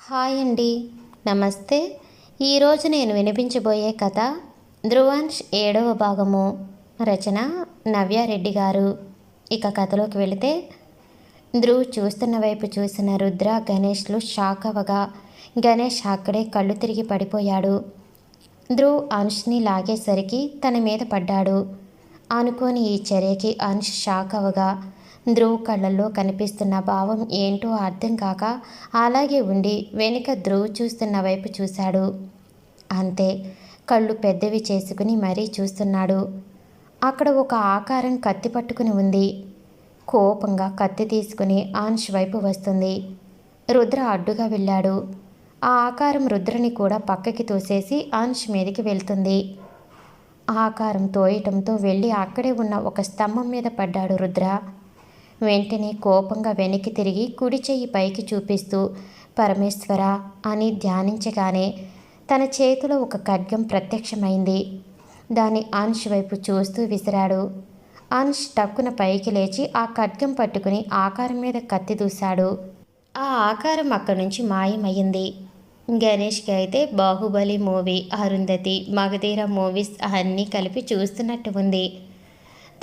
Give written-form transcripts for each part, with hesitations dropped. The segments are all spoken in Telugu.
హాయ్ అండి. నమస్తే. ఈరోజు నేను వినిపించబోయే కథ ధ్రువాంశ్ 7వ భాగము. రచన నవ్యారెడ్డి గారు. ఇక కథలోకి వెళితే, ధ్రువ్ చూస్తున్న వైపు చూసిన రుద్ర గణేష్లు షాక్ అవ్వగా గణేష్ అక్కడే కళ్ళు తిరిగి పడిపోయాడు. ధ్రువ్ అంష్ని లాగేసరికి తన మీద పడ్డాడు. అనుకోని ఈ చర్యకి అంష్ షాక్ అవ్వగా ధ్రువ్ కళ్ళల్లో కనిపిస్తున్న భావం ఏంటో అర్థం కాక అలాగే ఉండి వెనుక ధ్రువ్ చూస్తున్న వైపు చూశాడు. అంతే, కళ్ళు పెద్దవి చేసుకుని మరీ చూస్తున్నాడు. అక్కడ ఒక ఆకారం కత్తి పట్టుకుని ఉంది. కోపంగా కత్తి తీసుకుని అంష్ వైపు వస్తుంది. రుద్ర అడ్డుగా వెళ్ళాడు. ఆ ఆకారం రుద్రని కూడా పక్కకి తోసేసి అంష్ మీదకి వెళ్తుంది. ఆకారం తోయటంతో వెళ్ళి అక్కడే ఉన్న ఒక స్తంభం మీద పడ్డాడు రుద్ర. వెంటనే కోపంగా వెనక్కి తిరిగి కుడి చెయ్యి పైకి చూపిస్తూ పరమేశ్వర అని ధ్యానించగానే తన చేతిలో ఒక ఖడ్గం ప్రత్యక్షమైంది. దాన్ని అంష్ వైపు చూస్తూ విసిరాడు. అంష్ టక్కున పైకి లేచి ఆ ఖడ్గం పట్టుకుని ఆకారం మీద కత్తి దూశాడు. ఆ ఆకారం అక్కడి నుంచి మాయమయ్యింది. గణేష్కి అయితే బాహుబలి మూవీ, అరుంధతి, మగధీర మూవీస్ అన్నీ కలిపి చూస్తున్నట్టు ఉంది.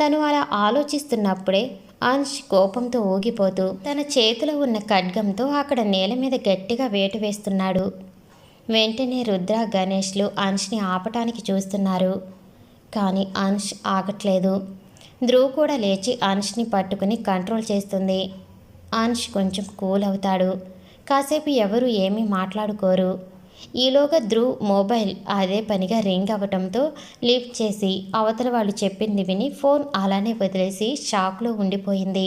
తను అలా ఆలోచిస్తున్నప్పుడే అంష్ కోపంతో ఊగిపోతూ తన చేతిలో ఉన్న ఖడ్గంతో అక్కడ నేల మీద గట్టిగా వేటు వేస్తున్నాడు. వెంటనే రుద్ర గణేష్లు అంష్ని ఆపటానికి చూస్తున్నారు. కానీ అంష్ ఆగట్లేదు. ధ్రువ్ కూడా లేచి అంష్ని పట్టుకుని కంట్రోల్ చేస్తుంది. అంష్ కొంచెం కూల్ అవుతాడు. కాసేపు ఎవరు ఏమీ మాట్లాడుకోరు. ఈలోగా ధ్రువ్ మొబైల్ అదే పనిగా రింగ్ అవ్వటంతో లిఫ్ట్ చేసి అవతల వాళ్ళు చెప్పింది విని ఫోన్ అలానే వదిలేసి షాక్లో ఉండిపోయింది.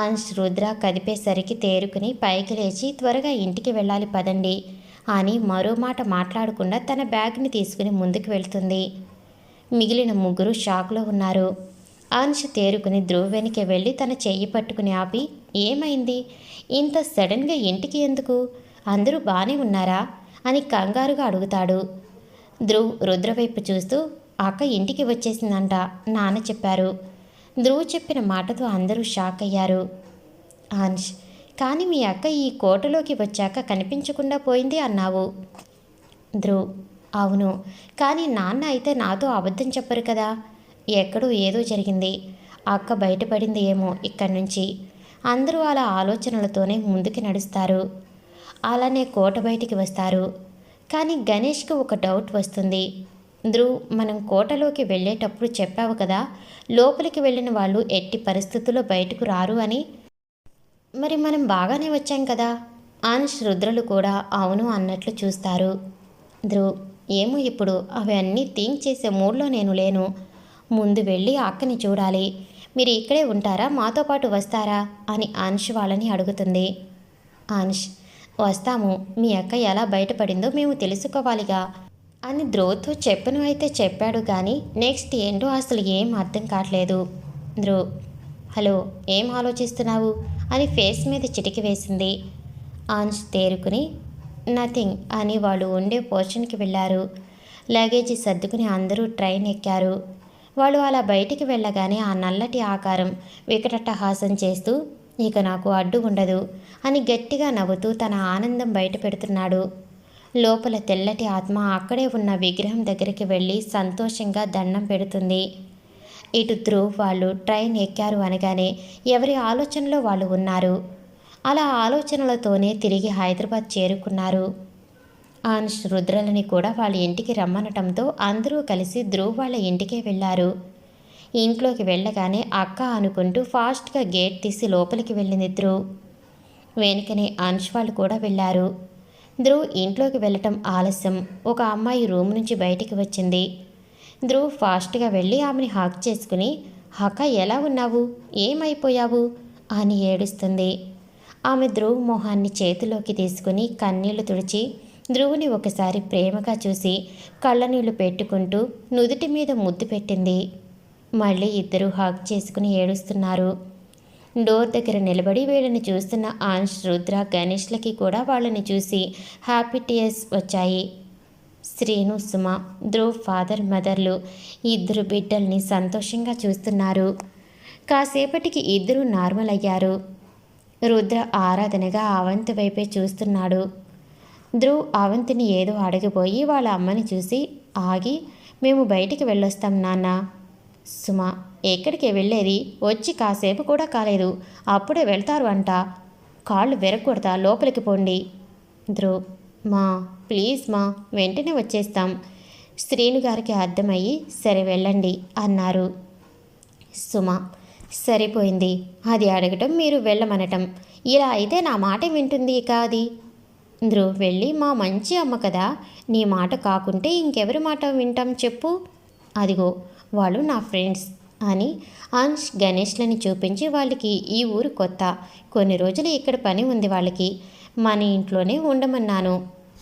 అంష్ రుద్ర కదిపేసరికి తేరుకుని పైకి లేచి త్వరగా ఇంటికి వెళ్ళాలి పదండి అని మరో మాట మాట్లాడకుండా తన బ్యాగ్ని తీసుకుని ముందుకు వెళ్తుంది. మిగిలిన ముగ్గురు షాక్లో ఉన్నారు. అంష్ తేరుకుని ధ్రువ్ వెనక్కి వెళ్ళి తన చెయ్యి పట్టుకుని ఆపి, ఏమైంది ఇంత సడన్గా ఇంటికి ఎందుకు? అందరూ బాగానే ఉన్నారా అని కంగారుగా అడుగుతాడు. ధ్రువ్ రుద్ర వైపు చూస్తూ, అక్క ఇంటికి వచ్చేసిందంట, నాన్న చెప్పారు. ధ్రువ్ చెప్పిన మాటతో అందరూ షాక్ అయ్యారు. అంష్, కానీ మీ అక్క ఈ కోటలోకి వచ్చాక కనిపించకుండా పోయింది అన్నావు. ధ్రువ్, అవును, కానీ నాన్న అయితే నాతో అబద్ధం చెప్పరు కదా. ఎక్కడో ఏదో జరిగింది, అక్క బయటపడింది ఏమో ఇక్కడి నుంచి. అందరూ అలా ఆలోచనలతోనే ముందుకు నడుస్తారు. అలానే కోట బయటికి వస్తారు. కానీ గణేష్కి ఒక డౌట్ వస్తుంది. ధ్రువ్, మనం కోటలోకి వెళ్ళేటప్పుడు చెప్పావు కదా, లోపలికి వెళ్ళిన వాళ్ళు ఎట్టి పరిస్థితుల్లో బయటకు రారు అని. మరి మనం బాగానే వచ్చాం కదా. అంష్ రుద్రలు కూడా అవును అన్నట్లు చూస్తారు. ధ్రువ్, ఏమో ఇప్పుడు అవన్నీ థింక్ చేసే మూడ్లో నేను లేను. ముందు వెళ్ళి అక్కని చూడాలి. మీరు ఇక్కడే ఉంటారా, మాతో పాటు వస్తారా అని అంష్ వాళ్ళని అడుగుతుంది. అంష్, వస్తాము, మీ అక్క ఎలా బయటపడిందో మేము తెలుసుకోవాలిగా అని ధ్రువ్తో చెప్పను అయితే చెప్పాడు. కానీ నెక్స్ట్ ఏంటో అసలు ఏం అర్థం కావట్లేదు. ధ్రువ్, హలో, ఏం ఆలోచిస్తున్నావు అని ఫేస్ మీద చిటికి వేసింది. అంష్ తేరుకుని నథింగ్ అని వాళ్ళు ఉండే పోర్షన్కి వెళ్ళారు. లగేజీ సర్దుకుని అందరూ ట్రైన్ ఎక్కారు. వాళ్ళు అలా బయటికి వెళ్ళగానే ఆ నల్లటి ఆకారం వికటట్టహాసం చేస్తూ, ఇక నాకు అడ్డు ఉండదు అని గట్టిగా నవ్వుతూ తన ఆనందం బయట పెడుతున్నాడు. లోపల తెల్లటి ఆత్మ అక్కడే ఉన్న విగ్రహం దగ్గరికి వెళ్ళి సంతోషంగా దండం పెడుతుంది. ఇటు ధ్రువ్ వాళ్ళు ట్రైన్ ఎక్కారు అనగానే ఎవరి ఆలోచనలో వాళ్ళు ఉన్నారు. అలా ఆలోచనలతోనే తిరిగి హైదరాబాద్ చేరుకున్నారు. అంష్ రుద్రలని కూడా వాళ్ళ ఇంటికి రమ్మనటంతో అందరూ కలిసి ధ్రువ్ వాళ్ళ ఇంటికే వెళ్ళారు. ఇంట్లోకి వెళ్ళగానే అక్క అనుకుంటూ ఫాస్ట్గా గేట్ తీసి లోపలికి వెళ్ళింది ధ్రువ్. వెనుకనే అంష్ వాళ్ళు కూడా వెళ్ళారు. ధ్రువ్ ఇంట్లోకి వెళ్ళటం ఆలస్యం. ఒక అమ్మాయి రూమ్ నుంచి బయటికి వచ్చింది. ధ్రువ్ ఫాస్ట్గా వెళ్ళి ఆమెని హక్ చేసుకుని, అక్క ఎలా ఉన్నావు, ఏమైపోయావు అని ఏడుస్తుంది. ఆమె ధ్రువ్ మొహాన్ని చేతిలోకి తీసుకుని కన్నీళ్లు తుడిచి ధ్రువుని ఒకసారి ప్రేమగా చూసి కళ్ళనీళ్లు పెట్టుకుంటూ నుదుటి మీద ముద్దు పెట్టింది. మళ్ళీ ఇద్దరూ హగ్ చేసుకుని ఏడుస్తున్నారు. డోర్ దగ్గర నిలబడి వీళ్ళని చూస్తున్న అంష్ రుద్ర గణేష్లకి కూడా వాళ్ళని చూసి హ్యాపీ టీయర్స్ వచ్చాయి. శ్రీను సుమ ధ్రువ్ ఫాదర్ మదర్లు ఇద్దరు బిడ్డల్ని సంతోషంగా చూస్తున్నారు. కాసేపటికి ఇద్దరూ నార్మల్ అయ్యారు. రుద్ర ఆరాధనగా అవంతి వైపే చూస్తున్నాడు. ధ్రువ్ అవంతిని ఏదో అడిగిపోయి వాళ్ళ అమ్మని చూసి ఆగి, మేము బయటికి వెళ్ళొస్తాం నాన్న. సుమ, ఎక్కడికి వెళ్ళేది? వచ్చి కాసేపు కూడా కాలేదు, అప్పుడే వెళ్తారు అంట. కాళ్ళు విరగొడతా, లోపలికి పోండి. ధ్రువ్, మా ప్లీజ్ మా, వెంటనే వచ్చేస్తాం. శ్రీను గారికి అర్థమయ్యి సరే వెళ్ళండి అన్నారు. సుమ, సరిపోయింది, అది అడగటం మీరు వెళ్ళమనటం, ఇలా అయితే నా మాట వింటుంది ఇక అది. ధ్రువ్ వెళ్ళి, మా మంచి అమ్మ కదా, నీ మాట కాకుంటే ఇంకెవరి మాట వింటాం చెప్పు. అదిగో వాళ్ళు నా ఫ్రెండ్స్ అని అంశ్ గణేష్లని చూపించి, వాళ్ళకి ఈ ఊరు కొత్త, కొన్ని రోజులు ఇక్కడ పని ఉంది వాళ్ళకి, మన ఇంట్లోనే ఉండమన్నాను.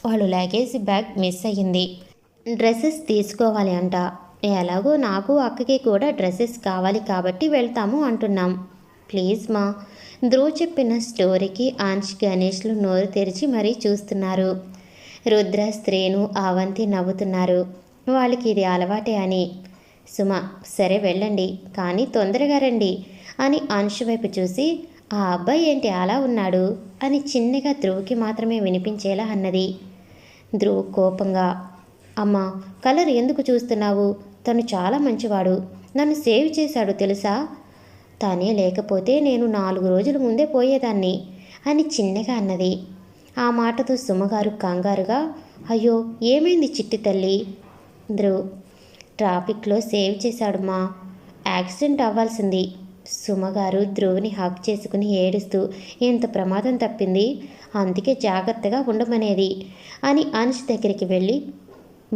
వాళ్ళు లగేజ్ బ్యాగ్ మిస్ అయ్యింది, డ్రెస్సెస్ తీసుకోవాలి అంట. ఎలాగో నాకు అక్కకి కూడా డ్రెస్సెస్ కావాలి కాబట్టి వెళ్తాము అంటున్నాం. ప్లీజ్ మా. ధ్రువ్ చెప్పిన స్టోరీకి అంశ్ గణేష్లు నోరు తెరిచి మరీ చూస్తున్నారు. రుద్ర, శ్రీను, అవంతి నవ్వుతున్నారు. వాళ్ళకి ఇది అలవాటే అని. సుమ, సరే వెళ్ళండి, కానీ తొందరగా రండి అని అంశ్ వైపు చూసి, ఆ అబ్బాయి ఏంటి అలా ఉన్నాడు అని చిన్నగా ధ్రువ్కి మాత్రమే వినిపించేలా అన్నది. ధ్రువ్ కోపంగా, అమ్మా, కలర్ ఎందుకు చూస్తున్నావు? తను చాలా మంచివాడు, నన్ను సేవ్ చేశాడు తెలుసా. తనే లేకపోతే నేను 4 రోజుల ముందే పోయేదాన్ని అని చిన్నగా అన్నది. ఆ మాటతో సుమగారు కంగారుగా, అయ్యో ఏమైంది చిట్టి తల్లి? ధ్రువ్, ట్రాఫిక్లో సేవ్ చేశాడు మా, యాక్సిడెంట్ అవ్వాల్సింది. సుమగారు ధ్రువ్ని హక్ చేసుకుని ఏడుస్తూ, ఎంత ప్రమాదం తప్పింది, అందుకే జాగ్రత్తగా ఉండమనేది అని అంశ్ దగ్గరికి వెళ్ళి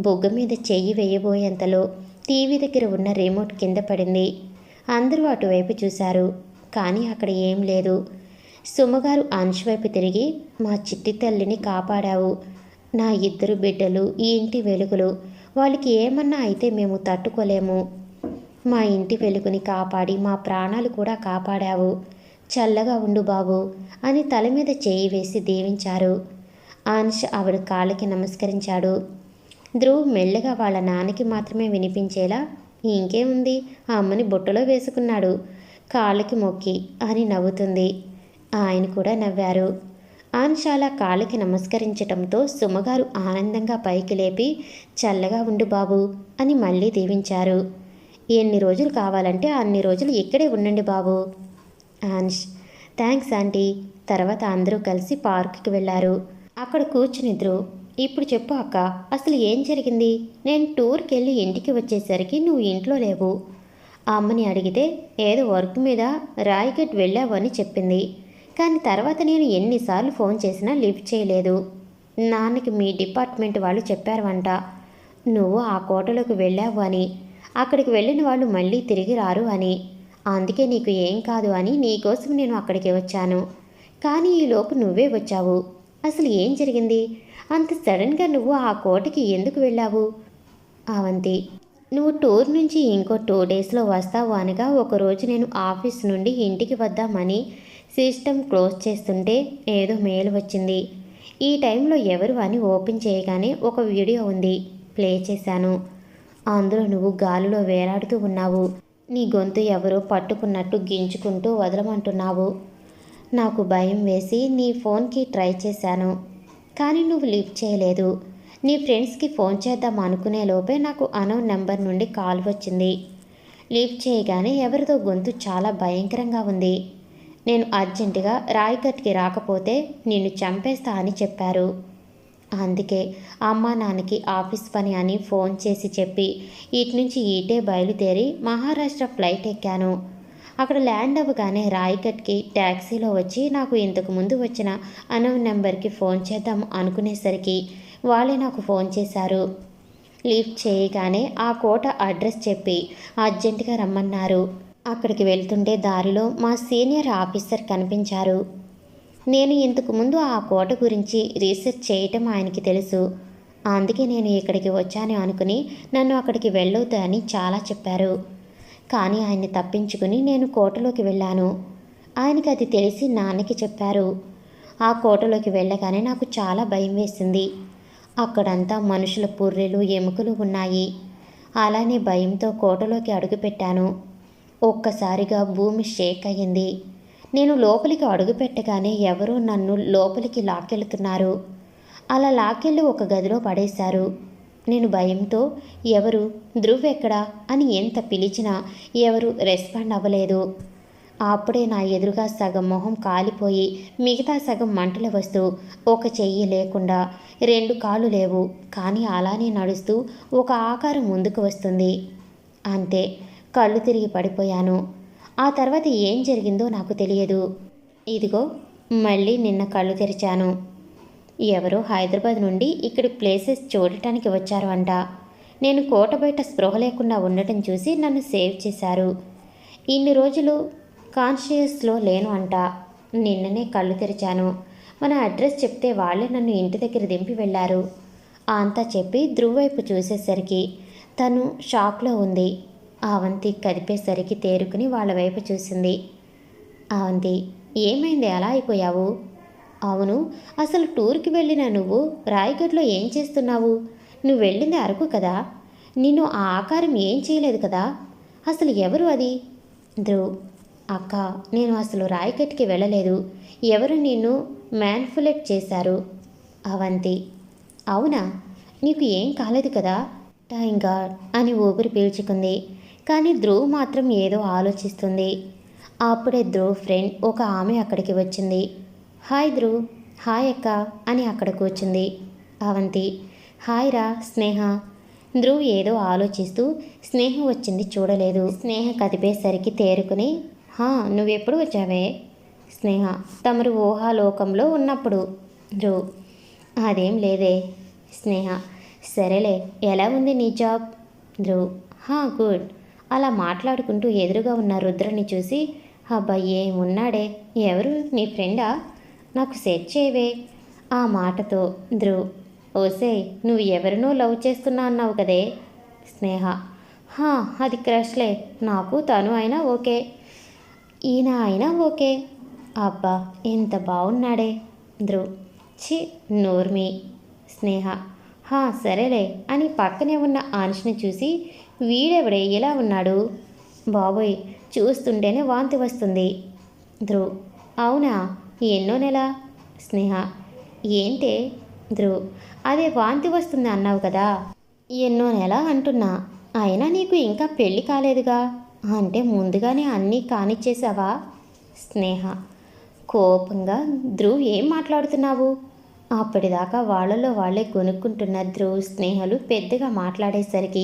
బొగ్గ మీద చెయ్యి వేయబోయేంతలో టీవీ దగ్గర ఉన్న రిమోట్ కింద పడింది. అందరూ అటువైపు చూశారు, కానీ అక్కడ ఏం లేదు. సుమగారు అంశ్ వైపు తిరిగి, మా చిట్టి తల్లిని కాపాడావు, నా 2 బిడ్డలు ఈ ఇంటి వెలుగులు, వాళ్ళకి ఏమన్నా అయితే మేము తట్టుకోలేము. మా ఇంటి వెలుగుని కాపాడి మా ప్రాణాలు కూడా కాపాడావు, చల్లగా ఉండు బాబు అని తల మీద చేయి వేసి దీవించారు. అంశ్ ఆవిడ కాళ్ళకి నమస్కరించాడు. ధ్రువ్ మెల్లగా వాళ్ళ నాన్నకి మాత్రమే వినిపించేలా, ఇంకేముంది, ఆ అమ్మని బుట్టలో వేసుకున్నాడు, కాళ్ళకి మొక్కి అని నవ్వుతుంది. ఆయన కూడా నవ్వారు. అంశ్ అలా కాళ్ళకి నమస్కరించటంతో సుమగారు ఆనందంగా పైకి లేపి, చల్లగా ఉండు బాబు అని మళ్ళీ దీవించారు. ఎన్ని రోజులు కావాలంటే అన్ని రోజులు ఇక్కడే ఉండండి బాబు. Ansh, thanks aunty. తర్వాత అందరూ కలిసి పార్కుకి వెళ్ళారు. అక్కడ కూర్చుని ధ్రువ్, ఇప్పుడు చెప్పు అక్క, అసలు ఏం జరిగింది? నేను టూర్కి వెళ్ళి ఇంటికి వచ్చేసరికి నువ్వు ఇంట్లో లేవు. ఆ అమ్మని అడిగితే ఏదో వర్క్ మీద రాయ్గఢ్ వెళ్ళావు అని చెప్పింది. కానీ తర్వాత నేను ఎన్నిసార్లు ఫోన్ చేసినా లిఫ్ట్ చేయలేదు. నాన్నకి మీ డిపార్ట్మెంట్ వాళ్ళు చెప్పారు నువ్వు ఆ కోటలోకి వెళ్ళావు అని, అక్కడికి వెళ్ళిన వాళ్ళు మళ్ళీ తిరిగి రారు అని. అందుకే నీకు ఏం కాదు అని నీకోసం నేను అక్కడికి వచ్చాను. కానీ ఈలోపు నువ్వే వచ్చావు. అసలు ఏం జరిగింది? అంత సడన్గా నువ్వు ఆ కోటకి ఎందుకు వెళ్ళావు? అవంతి, నువ్వు టూర్ నుంచి ఇంకో 2 డేస్లో వస్తావు అనగా ఒకరోజు నేను ఆఫీస్ నుండి ఇంటికి వద్దామని సిస్టమ్ క్లోజ్ చేస్తుంటే ఏదో మెయిల్ వచ్చింది. ఈ టైంలో ఎవరు అని ఓపెన్ చేయగానే ఒక వీడియో ఉంది, ప్లే చేశాను. అందులో నువ్వు గాలిలో వేలాడుతూ ఉన్నావు, నీ గొంతు ఎవరో పట్టుకున్నట్టు గించుకుంటూ వదలమంటున్నావు. నాకు భయం వేసి నీ ఫోన్కి ట్రై చేశాను, కానీ నువ్వు లిఫ్ట్ చేయలేదు. నీ ఫ్రెండ్స్కి ఫోన్ చేద్దాం అనుకునే లోపే నాకు అనౌన్ నెంబర్ నుండి కాల్ వచ్చింది. లిఫ్ట్ చేయగానే ఎవరిదో గొంతు చాలా భయంకరంగా ఉంది. నేను అర్జెంటుగా రాయ్గఢ్కి రాకపోతే నిన్ను చంపేస్తా అని చెప్పారు. అందుకే అమ్మా నాన్నకి ఆఫీస్ పని అని ఫోన్ చేసి చెప్పి ఇటు నుంచి ఈటే బయలుదేరి మహారాష్ట్ర ఫ్లైట్ ఎక్కాను. అక్కడ ల్యాండ్ అవ్వగానే రాయ్గఢ్కి ట్యాక్సీలో వచ్చి నాకు ఇంతకు ముందు వచ్చిన అనౌన్ నెంబర్కి ఫోన్ చేద్దాం అనుకునేసరికి వాళ్ళే నాకు ఫోన్ చేశారు. లిఫ్ట్ చేయగానే ఆ కోట అడ్రస్ చెప్పి అర్జెంటుగా రమ్మన్నారు. అక్కడికి వెళ్తుంటే దారిలో మా సీనియర్ ఆఫీసర్ కనిపించారు. నేను ఇంతకు ముందు ఆ కోట గురించి రీసెర్చ్ చేయటం ఆయనకి తెలుసు. అందుకే నేను ఇక్కడికి వచ్చాను అనుకుని నన్ను అక్కడికి వెళ్ళొద్దు అని చాలా చెప్పారు. కానీ ఆయన్ని తప్పించుకుని నేను కోటలోకి వెళ్ళాను. ఆయనకి అది తెలిసి నాన్నకి చెప్పారు. ఆ కోటలోకి వెళ్ళగానే నాకు చాలా భయం వేసింది. అక్కడంతా మనుషుల పుర్రెలు ఎముకలు ఉన్నాయి. అలానే భయంతో కోటలోకి అడుగుపెట్టాను. ఒక్కసారిగా భూమి షేక్ అయ్యింది. నేను లోపలికి అడుగుపెట్టగానే ఎవరో నన్ను లోపలికి లాక్కెళ్తున్నారు. అలా లాకెళ్ళి ఒక గదిలో పడేశారు. నేను భయంతో ఎవరు, ధ్రువ్ ఎక్కడా అని ఎంత పిలిచినా ఎవరు రెస్పాండ్ అవ్వలేదు. అప్పుడే నా ఎదురుగా సగం మొహం కాలిపోయి మిగతా సగం మంటలు వస్తూ, ఒక చెయ్యి లేకుండా 2 కాళ్ళు లేవు, కానీ అలానే నడుస్తూ ఒక ఆకారం ముందుకు వస్తుంది. అంతే, కళ్ళు తిరిగి పడిపోయాను. ఆ తర్వాత ఏం జరిగిందో నాకు తెలియదు. ఇదిగో మళ్ళీ నిన్న కళ్ళు తెరిచాను. ఎవరో హైదరాబాద్ నుండి ఇక్కడి ప్లేసెస్ చూడటానికి వచ్చారు అంట. నేను కోట బయట స్పృహ లేకుండా ఉండటం చూసి నన్ను సేవ్ చేశారు. ఇన్ని రోజులు కాన్షియస్లో లేను అంట. నిన్ననే కళ్ళు తెరిచాను. మన అడ్రస్ చెప్తే వాళ్ళే నన్ను ఇంటి దగ్గర దింపి వెళ్ళారు. అంతా చెప్పి ధ్రువ్ వైపు చూసేసరికి తను షాక్లో ఉంది. అవంతి కదిపేసరికి తేరుకుని వాళ్ళ వైపు చూసింది. అవంతి, ఏమైంది, అలా అయిపోయావు? అవును, అసలు టూర్కి వెళ్ళిన నువ్వు రాయగఢ్లో ఏం చేస్తున్నావు? నువ్వు వెళ్ళింది అరకు కదా. నిన్ను ఆ ఆకారం ఏం చేయలేదు కదా. అసలు ఎవరు అది? ధ్రువ్, అక్క, నేను అసలు రాయగఢ్కి వెళ్ళలేదు. ఎవరు నిన్ను మ్యాన్పులేట్ చేశారు? అవంతి, అవునా, నీకు ఏం కాలేదు కదా? థాంక్ గాడ్ అని ఊపిరి పీల్చుకుంది. కానీ ధ్రువ్ మాత్రం ఏదో ఆలోచిస్తుంది. అప్పుడే ధ్రువ్ ఫ్రెండ్ ఒక ఆమె అక్కడికి వచ్చింది. హాయ్ ధ్రువ్. హాయ్ అక్క అని అక్కడ కూర్చుంది. అవంతి, హాయ్ రా స్నేహ. ధ్రువ్ ఏదో ఆలోచిస్తూ స్నేహ వచ్చింది చూడలేదు. స్నేహ కదిపేసరికి తేరుకుని, నువ్వెప్పుడు వచ్చావే? స్నేహ, తమరు ఊహాలోకంలో ఉన్నప్పుడు. ధ్రువ్, అదేం లేదే. స్నేహ, సరేలే, ఎలా ఉంది నీ జాబ్? ధ్రువ్, గుడ్. అలా మాట్లాడుకుంటూ ఎదురుగా ఉన్న రుద్రని చూసి, అబ్బాయే ఉన్నాడే, ఎవరు, నీ ఫ్రెండా? నాకు సెట్ చేయవే. ఆ మాటతో ధ్రువ్, ఓసే, నువ్వు ఎవరినో లవ్ చేస్తున్నా అన్నావు కదే. స్నేహ, అది క్రష్లే, నాకు తను అయినా ఓకే, ఈయన అయినా ఓకే. అబ్బా ఎంత బాగున్నాడే. ధ్రువ్, ఛీ నోర్మి. స్నేహ, సరేలే అని పక్కనే ఉన్న ఆంష్ని చూసి, వీడెవడే ఇలా ఉన్నాడు? బాబోయ్, చూస్తుంటేనే వాంతి వస్తుంది. ధ్రువ్, అవునా, ఎన్నో నెల? స్నేహ, ఏంటే? ధ్రువ్, అదే వాంతి వస్తుంది అన్నావు కదా. ఎన్నో నెల అంటున్నా. అయినా నీకు ఇంకా పెళ్ళి కాలేదుగా, అంటే ముందుగానే అన్నీ కానిచ్చేసావా? స్నేహ కోపంగా, ధ్రువ్ ఏం మాట్లాడుతున్నావు? అప్పటిదాకా వాళ్ళలో వాళ్ళే కొనుక్కుంటున్న ధ్రువ్ స్నేహలు పెద్దగా మాట్లాడేసరికి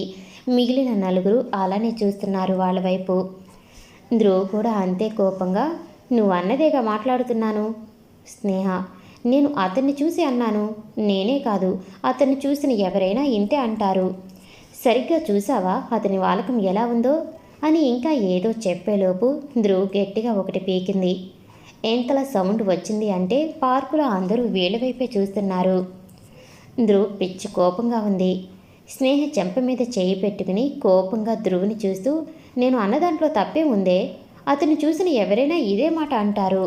మిగిలిన నలుగురు అలానే చూస్తున్నారు వాళ్ళ వైపు. ధ్రువ్ కూడా అంతే కోపంగా, నువ్వు అన్నదేగా మాట్లాడుతున్నాను. స్నేహ, నేను అతన్ని చూసి అన్నాను. నేనే కాదు, అతన్ని చూసిన ఎవరైనా ఇంతే అంటారు. సరిగ్గా చూసావా అతని వాలకం ఎలా ఉందో అని ఇంకా ఏదో చెప్పేలోపు ధ్రువ్ గట్టిగా ఒకటి పీకింది. ఎంతలా సౌండ్ వచ్చింది అంటే పార్కులో అందరూ వీళ్ళ వైపే చూస్తున్నారు. ధ్రువ్ పిచ్చి కోపంగా ఉంది. స్నేహ చెంప మీద చేయి పెట్టుకుని కోపంగా ధ్రువుని చూస్తూ, నేను అన్నదాంట్లో తప్పే ఉందే. అతన్ని చూసిన ఎవరైనా ఇదే మాట అంటారు.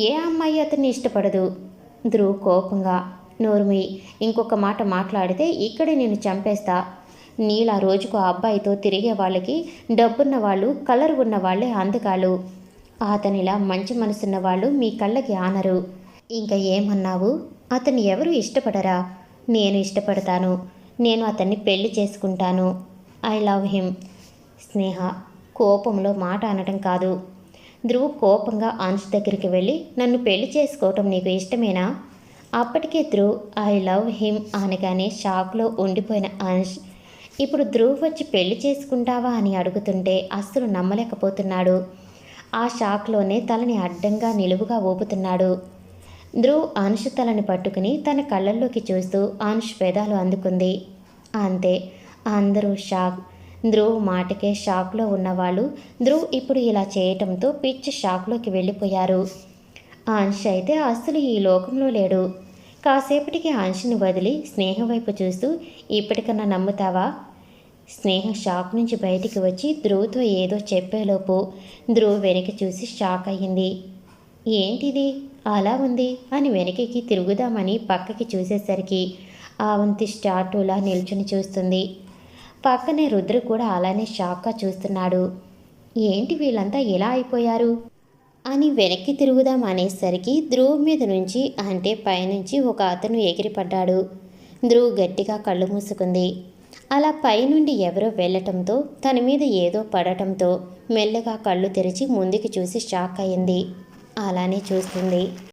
ఏ అమ్మాయి అతన్ని ఇష్టపడదు. ధ్రువ్ కోపంగా, నోర్మి, ఇంకొక మాట మాట్లాడితే ఇక్కడే నేను చంపేస్తా. నీలా రోజుకు ఆ అబ్బాయితో తిరిగే వాళ్ళకి డబ్బున్న వాళ్ళు, కలర్ ఉన్న వాళ్ళే అందగాళ్ళు. అతనిలా మంచి మనసున్న వాళ్ళు మీ కళ్ళకి ఆనరు. ఇంకా ఏమన్నావు? అతన్ని ఎవరు ఇష్టపడరా? నేను ఇష్టపడతాను. నేను అతన్ని పెళ్లి చేసుకుంటాను. I love him. స్నేహ కోపంలో మాట అనటం కాదు. ధ్రువ్ కోపంగా అంశ్ దగ్గరికి వెళ్ళి, నన్ను పెళ్లి చేసుకోవటం నీకు ఇష్టమేనా? అప్పటికే ధ్రువ్ ఐ లవ్ హిమ్ అనగానే షాక్లో ఉండిపోయిన అంశ్ ఇప్పుడు ధ్రువ్ వచ్చి పెళ్లి చేసుకుంటావా అని అడుగుతుంటే అస్సలు నమ్మలేకపోతున్నాడు. ఆ షాక్లోనే తలని అడ్డంగా నిలువుగా ఊపుతున్నాడు. ధ్రువ్ అంశ్ తలని పట్టుకుని తన కళ్ళల్లోకి చూస్తూ అంశ్ పెదాలు అందుకుంది. అంతే, అందరూ షాక్. ధ్రువ్ మాటకే షాక్లో ఉన్నవాళ్ళు ధ్రువ్ ఇప్పుడు ఇలా చేయటంతో పిచ్చి షాక్లోకి వెళ్ళిపోయారు. అంశ్ అయితే అస్సలు ఈ లోకంలో లేడు. కాసేపటికి అంశని వదిలి స్నేహ వైపు చూస్తూ, ఇప్పటికన్నా నమ్ముతావా? స్నేహ షాక్ నుంచి బయటికి వచ్చి ధ్రువ్తో ఏదో చెప్పేలోపు ధ్రువ్ వెనక్కి చూసి షాక్ అయ్యింది. ఏంటిది అలా ఉంది అని వెనక్కి తిరుగుదామని పక్కకి చూసేసరికి అవంతి స్టార్టూలా నిల్చుని చూస్తుంది. పక్కనే రుద్ర కూడా అలానే షాక్గా చూస్తున్నాడు. ఏంటి వీళ్ళంతా ఎలా అయిపోయారు? అని వెనక్కి తిరుగుదాం అనేసరికి ధ్రువ్ మీద నుంచి అంటే పైనుంచి ఒక అతను ఎగిరిపడ్డాడు. ధ్రువ్ గట్టిగా కళ్ళు మూసుకుంది. అలా పైనుండి ఎవరో వెళ్ళటంతో తన మీద ఏదో పడటంతో మెల్లగా కళ్ళు తెరిచి ముందుకు చూసి షాక్ అయింది. అలానే చూస్తుంది.